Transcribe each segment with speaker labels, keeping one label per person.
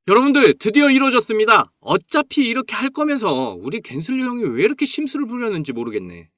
Speaker 1: 여러분들 드디어 이루어졌습니다. 어차피 이렇게 할 거면서 우리 갠슬러 형이 왜 이렇게 심술을 부렸는지 모르겠네.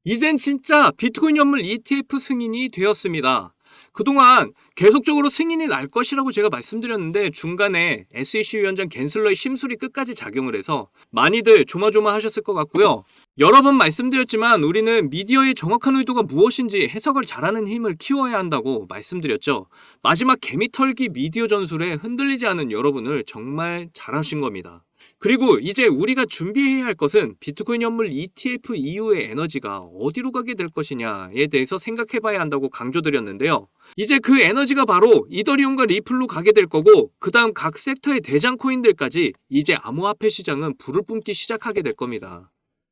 Speaker 1: 이젠 진짜 비트코인 현물 ETF 승인이 되었습니다. 그동안 계속적으로 승인이 날 것이라고 제가 말씀드렸는데 중간에 SEC 위원장 갠슬러의 심술이 끝까지 작용을 해서 많이들 조마조마하셨을 것 같고요. 여러 번 말씀드렸지만 우리는 미디어의 정확한 의도가 무엇인지 해석을 잘하는 힘을 키워야 한다고 말씀드렸죠. 마지막 개미털기 미디어 전술에 흔들리지 않은 여러분을 정말 잘하신 겁니다. 그리고 이제 우리가 준비해야 할 것은 비트코인 현물 ETF 이후의 에너지가 어디로 가게 될 것이냐에 대해서 생각해 봐야 한다고 강조드렸는데요. 이제 그 에너지가 바로 이더리움과 리플로 가게 될 거고 그 다음 각 섹터의 대장 코인들까지 이제 암호화폐 시장은 불을 뿜기 시작하게 될 겁니다.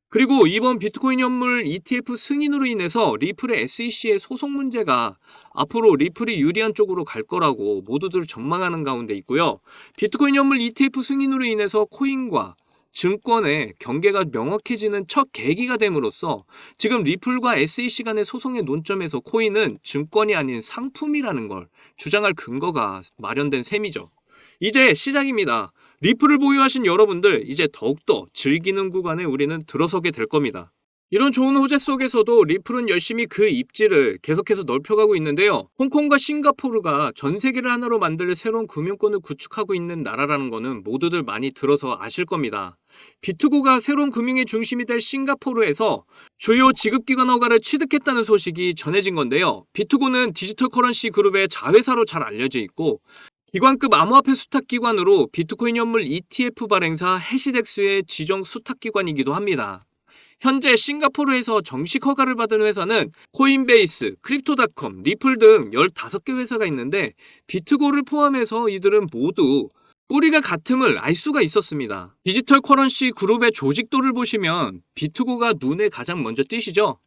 Speaker 1: 그리고 이번 비트코인 현물 ETF 승인으로 인해서 리플의 SEC의 소송 문제가 앞으로 리플이 유리한 쪽으로 갈 거라고 모두들 전망하는 가운데 있고요. 비트코인 현물 ETF 승인으로 인해서 코인과 증권의 경계가 명확해지는 첫 계기가 됨으로써 지금 리플과 SEC 간의 소송의 논점에서 코인은 증권이 아닌 상품이라는 걸 주장할 근거가 마련된 셈이죠. 이제 시작입니다. 리플을 보유하신 여러분들 이제 더욱더 즐기는 구간에 우리는 들어서게 될 겁니다. 이런 좋은 호재 속에서도 리플은 열심히 그 입지를 계속해서 넓혀가고 있는데요. 홍콩과 싱가포르가 전 세계를 하나로 만들 새로운 금융권을 구축하고 있는 나라라는 거는 모두들 많이 들어서 아실 겁니다. 비트고가 새로운 금융의 중심이 될 싱가포르에서 주요 지급기관 허가를 취득했다는 소식이 전해진 건데요. 비트고는 디지털 커런시 그룹의 자회사로 잘 알려져 있고 기관급 암호화폐 수탁기관으로 비트코인 현물 ETF 발행사 해시덱스의 지정 수탁기관이기도 합니다. 현재 싱가포르에서 정식 허가를 받은 회사는 코인베이스, 크립토닷컴, 리플 등 15개 회사가 있는데 비트고를 포함해서 이들은 모두 뿌리가 같음을 알 수가 있었습니다. 디지털 커런시 그룹의 조직도를 보시면 비트고가 눈에 가장 먼저 띄시죠?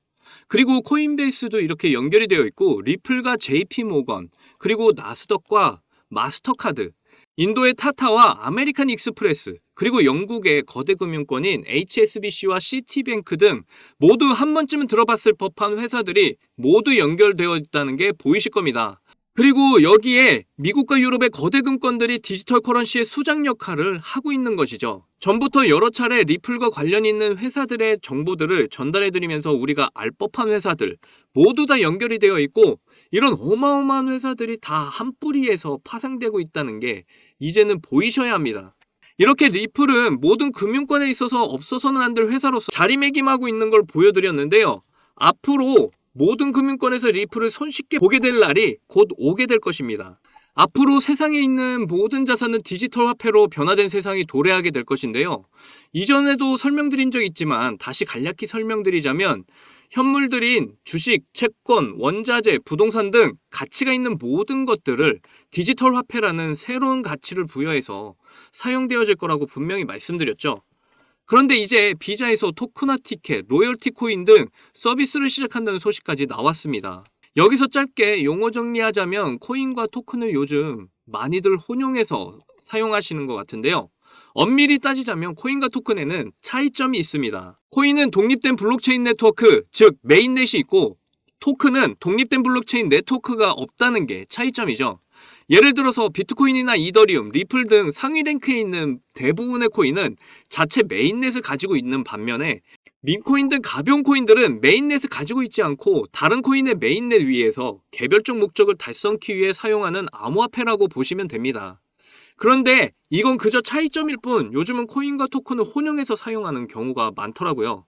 Speaker 1: 그리고 코인베이스도 이렇게 연결이 되어 있고 리플과 JP모건, 그리고 나스덕과 마스터카드, 인도의 타타와 아메리칸 익스프레스, 그리고 영국의 거대 금융권인 HSBC와 시티뱅크 등 모두 한 번쯤은 들어봤을 법한 회사들이 모두 연결되어 있다는 게 보이실 겁니다. 그리고 여기에 미국과 유럽의 거대 금권들이 디지털 커런시의 수장 역할을 하고 있는 것이죠. 전부터 여러 차례 리플과 관련 있는 회사들의 정보들을 전달해드리면서 우리가 알 법한 회사들 모두 다 연결이 되어 있고 이런 어마어마한 회사들이 다 한 뿌리에서 파생되고 있다는 게 이제는 보이셔야 합니다. 이렇게 리플은 모든 금융권에 있어서 없어서는 안 될 회사로서 자리매김하고 있는 걸 보여드렸는데요. 앞으로 모든 금융권에서 리플을 손쉽게 보게 될 날이 곧 오게 될 것입니다. 앞으로 세상에 있는 모든 자산은 디지털 화폐로 변화된 세상이 도래하게 될 것인데요. 이전에도 설명드린 적 있지만 다시 간략히 설명드리자면 현물들인 주식, 채권, 원자재, 부동산 등 가치가 있는 모든 것들을 디지털 화폐라는 새로운 가치를 부여해서 사용되어질 거라고 분명히 말씀드렸죠. 그런데 이제 비자에서 토크나 티켓, 로열티 코인 등 서비스를 시작한다는 소식까지 나왔습니다. 여기서 짧게 용어 정리하자면 코인과 토큰을 요즘 많이들 혼용해서 사용하시는 것 같은데요. 엄밀히 따지자면 코인과 토큰에는 차이점이 있습니다. 코인은 독립된 블록체인 네트워크, 즉 메인넷이 있고 토큰은 독립된 블록체인 네트워크가 없다는 게 차이점이죠. 예를 들어서 비트코인이나 이더리움, 리플 등 상위 랭크에 있는 대부분의 코인은 자체 메인넷을 가지고 있는 반면에 밈코인 등 가벼운 코인들은 메인넷을 가지고 있지 않고 다른 코인의 메인넷 위에서 개별적 목적을 달성하기 위해 사용하는 암호화폐라고 보시면 됩니다. 그런데 이건 그저 차이점일 뿐 요즘은 코인과 토큰을 혼용해서 사용하는 경우가 많더라고요.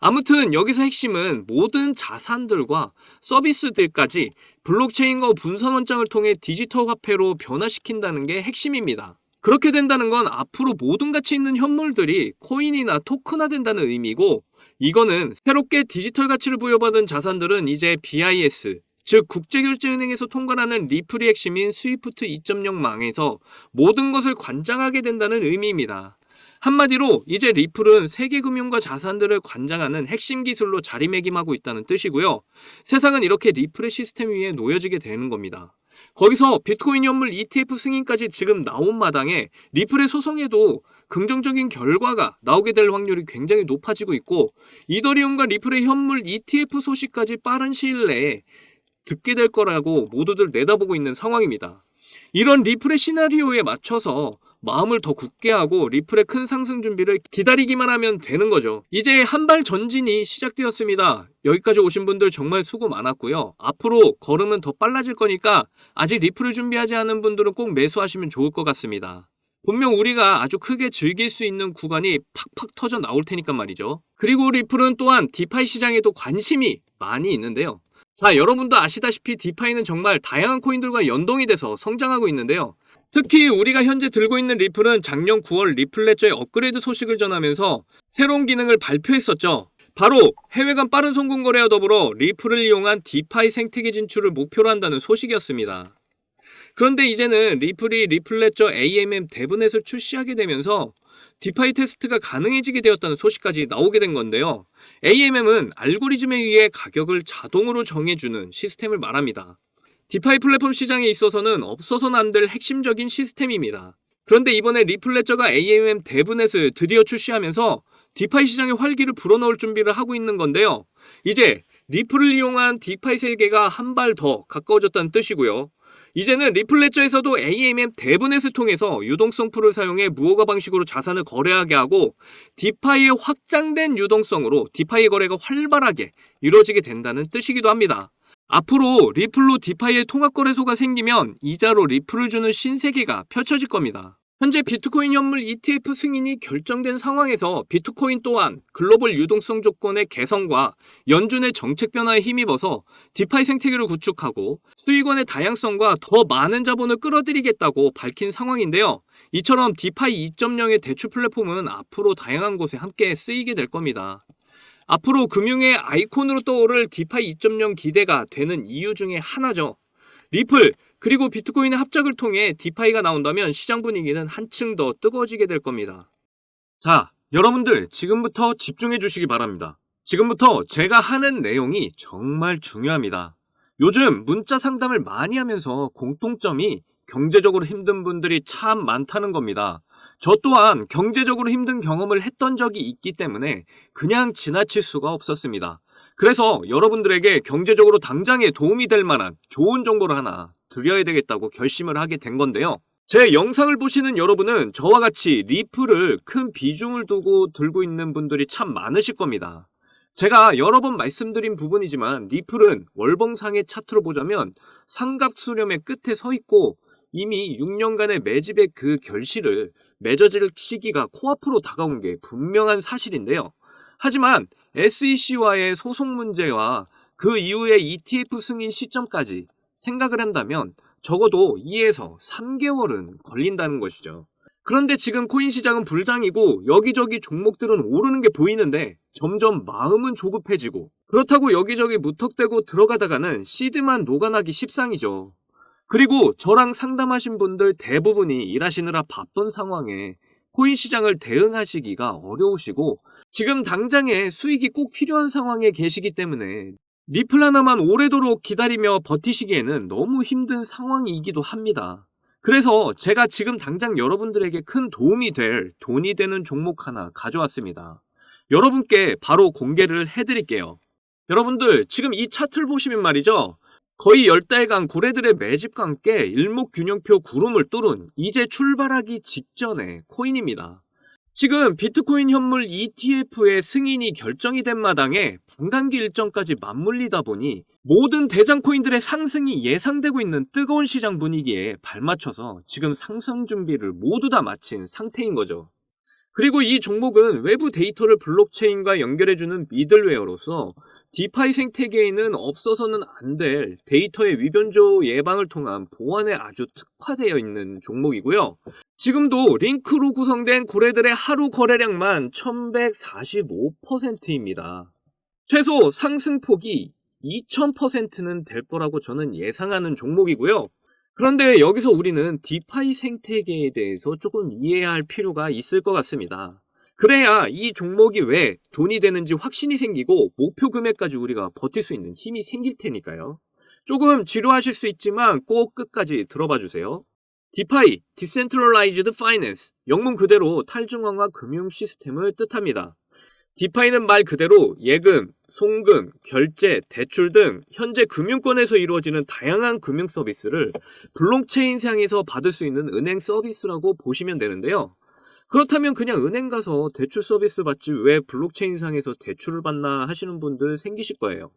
Speaker 1: 아무튼 여기서 핵심은 모든 자산들과 서비스들까지 블록체인과 분산 원장을 통해 디지털 화폐로 변화시킨다는 게 핵심입니다. 그렇게 된다는 건 앞으로 모든 가치 있는 현물들이 코인이나 토큰화된다는 의미고 이거는 새롭게 디지털 가치를 부여받은 자산들은 이제 BIS, 즉 국제결제은행에서 통과하는 리플이 핵심인 스위프트 2.0망에서 모든 것을 관장하게 된다는 의미입니다. 한마디로 이제 리플은 세계금융과 자산들을 관장하는 핵심 기술로 자리매김하고 있다는 뜻이고요. 세상은 이렇게 리플의 시스템 위에 놓여지게 되는 겁니다. 거기서 비트코인 현물 ETF 승인까지 지금 나온 마당에 리플의 소송에도 긍정적인 결과가 나오게 될 확률이 굉장히 높아지고 있고 이더리움과 리플의 현물 ETF 소식까지 빠른 시일 내에 듣게 될 거라고 모두들 내다보고 있는 상황입니다. 이런 리플의 시나리오에 맞춰서 마음을 더 굳게 하고 리플의 큰 상승 준비를 기다리기만 하면 되는 거죠. 이제 한 발 전진이 시작되었습니다. 여기까지 오신 분들 정말 수고 많았고요. 앞으로 걸음은 더 빨라질 거니까 아직 리플을 준비하지 않은 분들은 꼭 매수하시면 좋을 것 같습니다. 분명 우리가 아주 크게 즐길 수 있는 구간이 팍팍 터져 나올 테니까 말이죠. 그리고 리플은 또한 디파이 시장에도 관심이 많이 있는데요. 자, 여러분도 아시다시피 디파이는 정말 다양한 코인들과 연동이 돼서 성장하고 있는데요. 특히 우리가 현재 들고 있는 리플은 작년 9월 리플레저의 업그레이드 소식을 전하면서 새로운 기능을 발표했었죠. 바로 해외 간 빠른 송금 거래와 더불어 리플을 이용한 디파이 생태계 진출을 목표로 한다는 소식이었습니다. 그런데 이제는 리플이 리플레저 AMM 데브넷을 출시하게 되면서 디파이 테스트가 가능해지게 되었다는 소식까지 나오게 된 건데요. AMM은 알고리즘에 의해 가격을 자동으로 정해주는 시스템을 말합니다. 디파이 플랫폼 시장에 있어서는 없어서는 안 될 핵심적인 시스템입니다. 그런데 이번에 리플레저가 AMM 데브넷을 드디어 출시하면서 디파이 시장의 활기를 불어넣을 준비를 하고 있는 건데요. 이제 리플을 이용한 디파이 세계가 한 발 더 가까워졌다는 뜻이고요. 이제는 리플레저에서도 AMM 데브넷을 통해서 유동성 풀을 사용해 무허가 방식으로 자산을 거래하게 하고 디파이의 확장된 유동성으로 디파이 거래가 활발하게 이루어지게 된다는 뜻이기도 합니다. 앞으로 리플로 디파이의 통합거래소가 생기면 이자로 리플을 주는 신세계가 펼쳐질 겁니다. 현재 비트코인 현물 ETF 승인이 결정된 상황에서 비트코인 또한 글로벌 유동성 조건의 개선과 연준의 정책 변화에 힘입어서 디파이 생태계를 구축하고 수익원의 다양성과 더 많은 자본을 끌어들이겠다고 밝힌 상황인데요. 이처럼 디파이 2.0의 대출 플랫폼은 앞으로 다양한 곳에 함께 쓰이게 될 겁니다. 앞으로 금융의 아이콘으로 떠오를 디파이 2.0 기대가 되는 이유 중에 하나죠. 리플 그리고 비트코인의 합작을 통해 디파이가 나온다면 시장 분위기는 한층 더 뜨거워지게 될 겁니다. 자, 여러분들 지금부터 집중해 주시기 바랍니다. 지금부터 제가 하는 내용이 정말 중요합니다. 요즘 문자 상담을 많이 하면서 공통점이 경제적으로 힘든 분들이 참 많다는 겁니다. 저 또한 경제적으로 힘든 경험을 했던 적이 있기 때문에 그냥 지나칠 수가 없었습니다. 그래서 여러분들에게 경제적으로 당장에 도움이 될 만한 좋은 정보를 하나 드려야 되겠다고 결심을 하게 된 건데요. 제 영상을 보시는 여러분은 저와 같이 리플을 큰 비중을 두고 들고 있는 분들이 참 많으실 겁니다. 제가 여러 번 말씀드린 부분이지만 리플은 월봉상의 차트로 보자면 삼각수렴의 끝에 서 있고 이미 6년간의 매집의 그 결실을 맺어질 시기가 코앞으로 다가온 게 분명한 사실인데요. 하지만 SEC와의 소송 문제와 그 이후의 ETF 승인 시점까지 생각을 한다면 적어도 2에서 3개월은 걸린다는 것이죠. 그런데 지금 코인 시장은 불장이고 여기저기 종목들은 오르는 게 보이는데 점점 마음은 조급해지고 그렇다고 여기저기 무턱대고 들어가다가는 시드만 녹아나기 십상이죠. 그리고 저랑 상담하신 분들 대부분이 일하시느라 바쁜 상황에 코인 시장을 대응하시기가 어려우시고 지금 당장에 수익이 꼭 필요한 상황에 계시기 때문에 리플 하나만 오래도록 기다리며 버티시기에는 너무 힘든 상황이기도 합니다. 그래서 제가 지금 당장 여러분들에게 큰 도움이 될 돈이 되는 종목 하나 가져왔습니다. 여러분께 바로 공개를 해드릴게요. 여러분들 지금 이 차트를 보시면 말이죠. 거의 10달간 고래들의 매집과 함께 일목균형표 구름을 뚫은 이제 출발하기 직전의 코인입니다. 지금 비트코인 현물 ETF의 승인이 결정이 된 마당에 반감기 일정까지 맞물리다 보니 모든 대장 코인들의 상승이 예상되고 있는 뜨거운 시장 분위기에 발맞춰서 지금 상승 준비를 모두 다 마친 상태인 거죠. 그리고 이 종목은 외부 데이터를 블록체인과 연결해주는 미들웨어로서 디파이 생태계에는 없어서는 안 될 데이터의 위변조 예방을 통한 보안에 아주 특화되어 있는 종목이고요. 지금도 링크로 구성된 고래들의 하루 거래량만 1145%입니다. 최소 상승폭이 2000%는 될 거라고 저는 예상하는 종목이고요. 그런데 여기서 우리는 디파이 생태계에 대해서 조금 이해해야 할 필요가 있을 것 같습니다. 그래야 이 종목이 왜 돈이 되는지 확신이 생기고 목표 금액까지 우리가 버틸 수 있는 힘이 생길 테니까요. 조금 지루하실 수 있지만 꼭 끝까지 들어봐 주세요. 디파이, Decentralized Finance, 영문 그대로 탈중앙화 금융 시스템을 뜻합니다. 디파이는 말 그대로 예금, 송금, 결제, 대출 등 현재 금융권에서 이루어지는 다양한 금융 서비스를 블록체인상에서 받을 수 있는 은행 서비스라고 보시면 되는데요. 그렇다면 그냥 은행 가서 대출 서비스 받지 왜 블록체인상에서 대출을 받나 하시는 분들 생기실 거예요.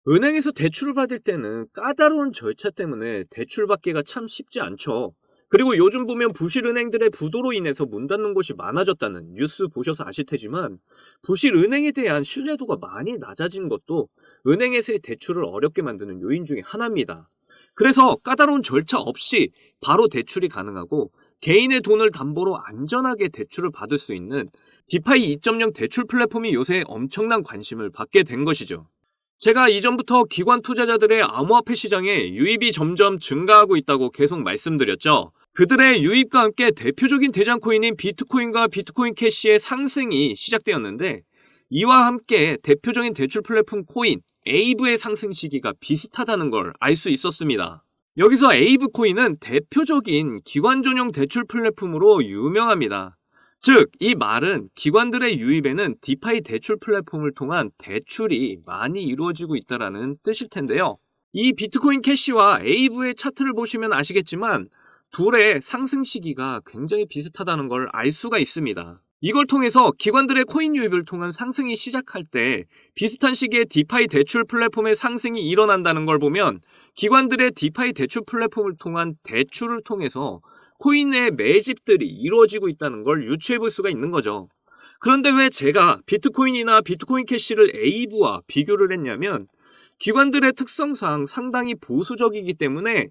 Speaker 1: 은행에서 대출을 받을 때는 까다로운 절차 때문에 대출 받기가 참 쉽지 않죠. 그리고 요즘 보면 부실은행들의 부도로 인해서 문 닫는 곳이 많아졌다는 뉴스 보셔서 아실 테지만 부실은행에 대한 신뢰도가 많이 낮아진 것도 은행에서의 대출을 어렵게 만드는 요인 중에 하나입니다. 그래서 까다로운 절차 없이 바로 대출이 가능하고 개인의 돈을 담보로 안전하게 대출을 받을 수 있는 디파이 2.0 대출 플랫폼이 요새 엄청난 관심을 받게 된 것이죠. 제가 이전부터 기관 투자자들의 암호화폐 시장에 유입이 점점 증가하고 있다고 계속 말씀드렸죠. 그들의 유입과 함께 대표적인 대장 코인인 비트코인과 비트코인 캐시의 상승이 시작되었는데 이와 함께 대표적인 대출 플랫폼 코인 에이브의 상승 시기가 비슷하다는 걸 알 수 있었습니다. 여기서 에이브 코인은 대표적인 기관 전용 대출 플랫폼으로 유명합니다. 즉, 이 말은 기관들의 유입에는 디파이 대출 플랫폼을 통한 대출이 많이 이루어지고 있다는 뜻일 텐데요. 이 비트코인 캐시와 에이브의 차트를 보시면 아시겠지만 둘의 상승 시기가 굉장히 비슷하다는 걸 알 수가 있습니다. 이걸 통해서 기관들의 코인 유입을 통한 상승이 시작할 때 비슷한 시기에 디파이 대출 플랫폼의 상승이 일어난다는 걸 보면 기관들의 디파이 대출 플랫폼을 통한 대출을 통해서 코인의 매집들이 이루어지고 있다는 걸 유추해 볼 수가 있는 거죠. 그런데 왜 제가 비트코인이나 비트코인 캐시를 에이브와 비교를 했냐면 기관들의 특성상 상당히 보수적이기 때문에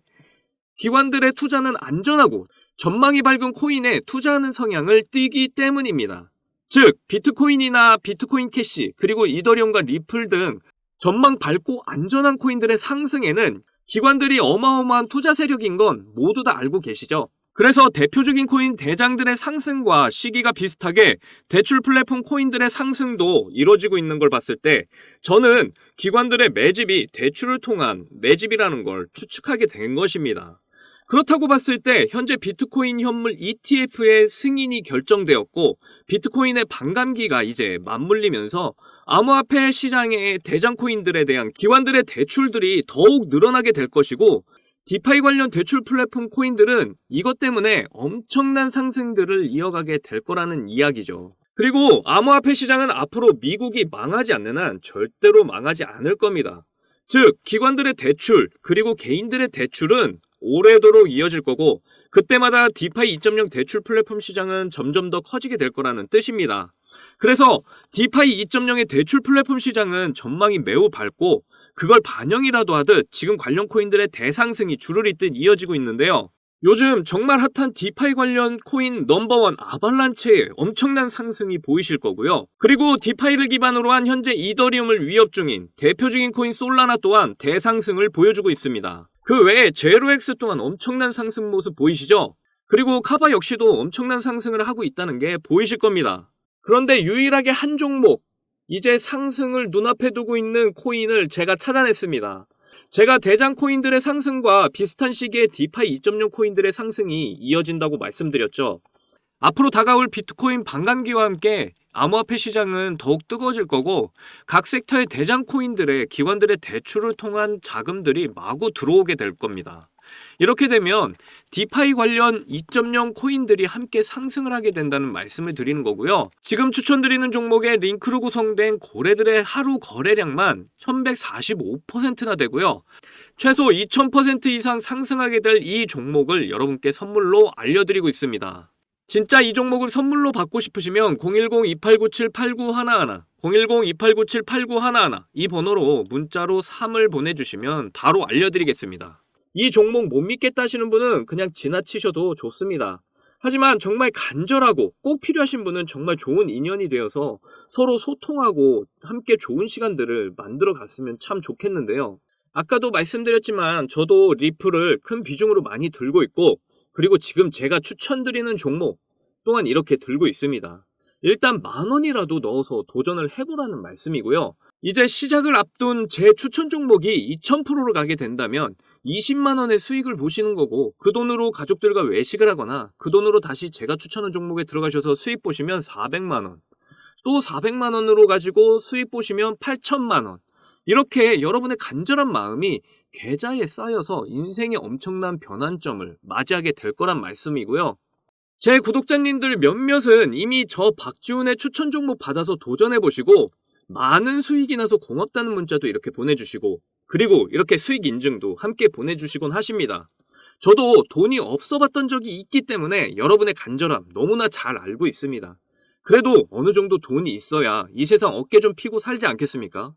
Speaker 1: 기관들의 투자는 안전하고 전망이 밝은 코인에 투자하는 성향을 띠기 때문입니다. 즉, 비트코인이나 비트코인 캐시 그리고 이더리움과 리플 등 전망 밝고 안전한 코인들의 상승에는 기관들이 어마어마한 투자 세력인 건 모두 다 알고 계시죠? 그래서 대표적인 코인 대장들의 상승과 시기가 비슷하게 대출 플랫폼 코인들의 상승도 이루어지고 있는 걸 봤을 때 저는 기관들의 매집이 대출을 통한 매집이라는 걸 추측하게 된 것입니다. 그렇다고 봤을 때 현재 비트코인 현물 ETF의 승인이 결정되었고 비트코인의 반감기가 이제 맞물리면서 암호화폐 시장의 대장 코인들에 대한 기관들의 대출들이 더욱 늘어나게 될 것이고 디파이 관련 대출 플랫폼 코인들은 이것 때문에 엄청난 상승들을 이어가게 될 거라는 이야기죠. 그리고 암호화폐 시장은 앞으로 미국이 망하지 않는 한 절대로 망하지 않을 겁니다. 즉, 기관들의 대출 그리고 개인들의 대출은 오래도록 이어질 거고 그때마다 디파이 2.0 대출 플랫폼 시장은 점점 더 커지게 될 거라는 뜻입니다. 그래서 디파이 2.0의 대출 플랫폼 시장은 전망이 매우 밝고 그걸 반영이라도 하듯 지금 관련 코인들의 대상승이 줄을 잇듯 이어지고 있는데요. 요즘 정말 핫한 디파이 관련 코인 넘버원 아발란체의 엄청난 상승이 보이실 거고요. 그리고 디파이를 기반으로 한 현재 이더리움을 위협 중인 대표적인 코인 솔라나 또한 대상승을 보여주고 있습니다. 그 외에 제로엑스 또한 엄청난 상승 모습 보이시죠? 그리고 카바 역시도 엄청난 상승을 하고 있다는 게 보이실 겁니다. 그런데 유일하게 한 종목, 이제 상승을 눈앞에 두고 있는 코인을 제가 찾아냈습니다. 제가 대장 코인들의 상승과 비슷한 시기에 디파이 2.0 코인들의 상승이 이어진다고 말씀드렸죠. 앞으로 다가올 비트코인 반감기와 함께 암호화폐 시장은 더욱 뜨거워질 거고 각 섹터의 대장 코인들의 기관들의 대출을 통한 자금들이 마구 들어오게 될 겁니다. 이렇게 되면 디파이 관련 2.0 코인들이 함께 상승을 하게 된다는 말씀을 드리는 거고요. 지금 추천드리는 종목의 링크로 구성된 거래들의 하루 거래량만 1145%나 되고요. 최소 2000% 이상 상승하게 될 이 종목을 여러분께 선물로 알려드리고 있습니다. 진짜 이 종목을 선물로 받고 싶으시면 010-2897-8911 010-2897-8911 이 번호로 문자로 3을 보내주시면 바로 알려드리겠습니다. 이 종목 못 믿겠다 하시는 분은 그냥 지나치셔도 좋습니다. 하지만 정말 간절하고 꼭 필요하신 분은 정말 좋은 인연이 되어서 서로 소통하고 함께 좋은 시간들을 만들어 갔으면 참 좋겠는데요. 아까도 말씀드렸지만 저도 리플을 큰 비중으로 많이 들고 있고 그리고 지금 제가 추천드리는 종목 또한 이렇게 들고 있습니다. 일단 10,000원이라도 넣어서 도전을 해보라는 말씀이고요. 이제 시작을 앞둔 제 추천 종목이 2000%로 가게 된다면 20만원의 수익을 보시는 거고 그 돈으로 가족들과 외식을 하거나 그 돈으로 다시 제가 추천한 종목에 들어가셔서 수익 보시면 400만원. 또 400만 원으로 가지고 수익 보시면 8천만 원. 이렇게 여러분의 간절한 마음이 계좌에 쌓여서 인생의 엄청난 변환점을 맞이하게 될 거란 말씀이고요. 제 구독자님들 몇몇은 이미 저 박지훈의 추천 종목 받아서 도전해보시고 많은 수익이 나서 고맙다는 문자도 이렇게 보내주시고, 그리고 이렇게 수익 인증도 함께 보내주시곤 하십니다. 저도 돈이 없어 봤던 적이 있기 때문에 여러분의 간절함 너무나 잘 알고 있습니다. 그래도 어느 정도 돈이 있어야 이 세상 어깨 좀 피고 살지 않겠습니까?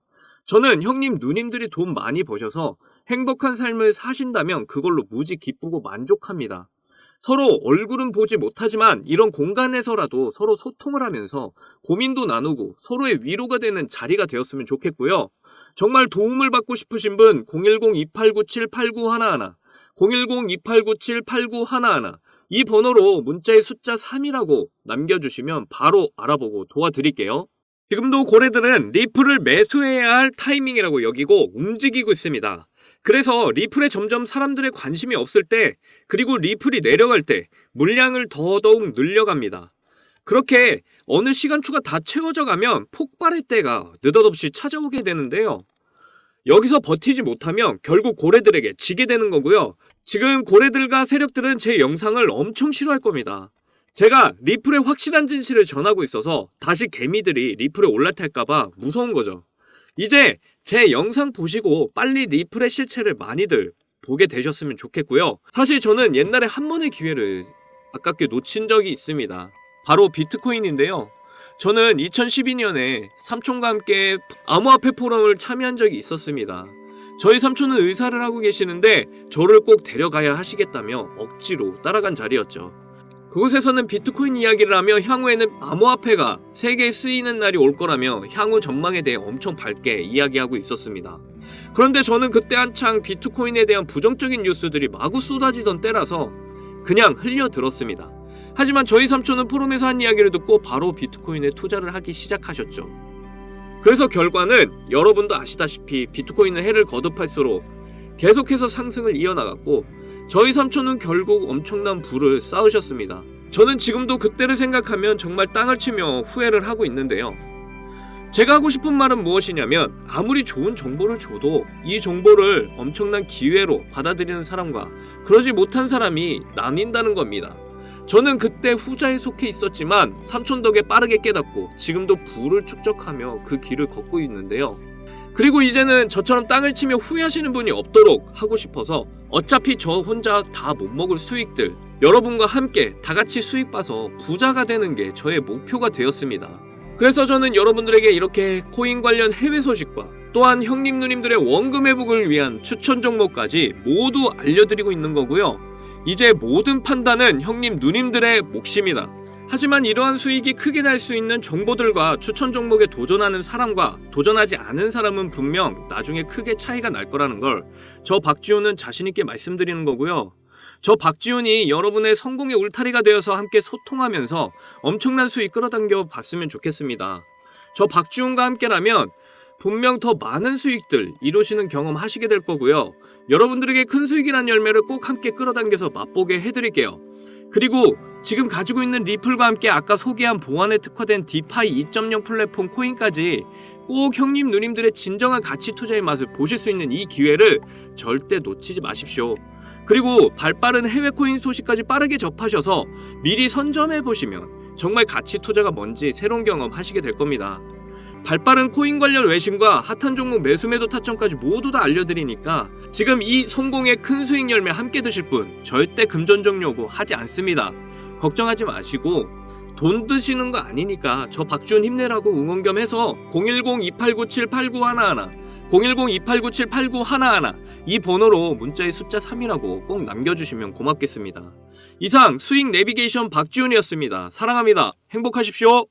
Speaker 1: 저는 형님 누님들이 돈 많이 버셔서 행복한 삶을 사신다면 그걸로 무지 기쁘고 만족합니다. 서로 얼굴은 보지 못하지만 이런 공간에서라도 서로 소통을 하면서 고민도 나누고 서로의 위로가 되는 자리가 되었으면 좋겠고요. 정말 도움을 받고 싶으신 분 010-2897-8911 010-2897-8911 이 번호로 문자의 숫자 3이라고 남겨주시면 바로 알아보고 도와드릴게요. 지금도 고래들은 리플을 매수해야 할 타이밍이라고 여기고 움직이고 있습니다. 그래서 리플에 점점 사람들의 관심이 없을 때, 그리고 리플이 내려갈 때 물량을 더더욱 늘려갑니다. 그렇게 어느 시간추가 다 채워져 가면 폭발의 때가 느닷없이 찾아오게 되는데요. 여기서 버티지 못하면 결국 고래들에게 지게 되는 거고요. 지금 고래들과 세력들은 제 영상을 엄청 싫어할 겁니다. 제가 리플의 확실한 진실을 전하고 있어서 다시 개미들이 리플에 올라탈까봐 무서운 거죠. 이제 제 영상 보시고 빨리 리플의 실체를 많이들 보게 되셨으면 좋겠고요. 사실 저는 옛날에 한 번의 기회를 아깝게 놓친 적이 있습니다. 바로 비트코인인데요. 저는 2012년에 삼촌과 함께 암호화폐 포럼을 참여한 적이 있었습니다. 저희 삼촌은 의사를 하고 계시는데 저를 꼭 데려가야 하시겠다며 억지로 따라간 자리였죠. 그곳에서는 비트코인 이야기를 하며 향후에는 암호화폐가 세계에 쓰이는 날이 올 거라며 향후 전망에 대해 엄청 밝게 이야기하고 있었습니다. 그런데 저는 그때 한창 비트코인에 대한 부정적인 뉴스들이 마구 쏟아지던 때라서 그냥 흘려들었습니다. 하지만 저희 삼촌은 포럼에서 한 이야기를 듣고 바로 비트코인에 투자를 하기 시작하셨죠. 그래서 결과는 여러분도 아시다시피 비트코인은 해를 거듭할수록 계속해서 상승을 이어나갔고, 저희 삼촌은 결국 엄청난 부를 쌓으셨습니다. 저는 지금도 그때를 생각하면 정말 땅을 치며 후회를 하고 있는데요. 제가 하고 싶은 말은 무엇이냐면, 아무리 좋은 정보를 줘도 이 정보를 엄청난 기회로 받아들이는 사람과 그러지 못한 사람이 나뉜다는 겁니다. 저는 그때 후자에 속해 있었지만 삼촌 덕에 빠르게 깨닫고 지금도 부를 축적하며 그 길을 걷고 있는데요. 그리고 이제는 저처럼 땅을 치며 후회하시는 분이 없도록 하고 싶어서 어차피 저 혼자 다 못 먹을 수익들 여러분과 함께 다 같이 수익 봐서 부자가 되는 게 저의 목표가 되었습니다. 그래서 저는 여러분들에게 이렇게 코인 관련 해외 소식과 또한 형님 누님들의 원금 회복을 위한 추천 종목까지 모두 알려드리고 있는 거고요. 이제 모든 판단은 형님 누님들의 몫입니다. 하지만 이러한 수익이 크게 날 수 있는 정보들과 추천 종목에 도전하는 사람과 도전하지 않은 사람은 분명 나중에 크게 차이가 날 거라는 걸 저 박지훈은 자신있게 말씀드리는 거고요. 저 박지훈이 여러분의 성공의 울타리가 되어서 함께 소통하면서 엄청난 수익 끌어당겨 봤으면 좋겠습니다. 저 박지훈과 함께라면 분명 더 많은 수익들 이루시는 경험 하시게 될 거고요. 여러분들에게 큰 수익이란 열매를 꼭 함께 끌어당겨서 맛보게 해드릴게요. 그리고 지금 가지고 있는 리플과 함께 아까 소개한 보안에 특화된 디파이 2.0 플랫폼 코인까지 꼭 형님 누님들의 진정한 가치 투자의 맛을 보실 수 있는 이 기회를 절대 놓치지 마십시오. 그리고 발빠른 해외 코인 소식까지 빠르게 접하셔서 미리 선점해 보시면 정말 가치 투자가 뭔지 새로운 경험 하시게 될 겁니다. 발빠른 코인 관련 외신과 핫한 종목 매수 매도 타점까지 모두 다 알려드리니까 지금 이 성공의 큰 수익 열매 함께 드실 분 절대 금전적 요구 하지 않습니다. 걱정하지 마시고 돈 드시는 거 아니니까 저 박지훈 힘내라고 응원 겸 해서 010-2897-8911 010-2897-8911 이 번호로 문자의 숫자 3이라고 꼭 남겨주시면 고맙겠습니다. 이상 수익 내비게이션 박지훈이었습니다. 사랑합니다. 행복하십시오.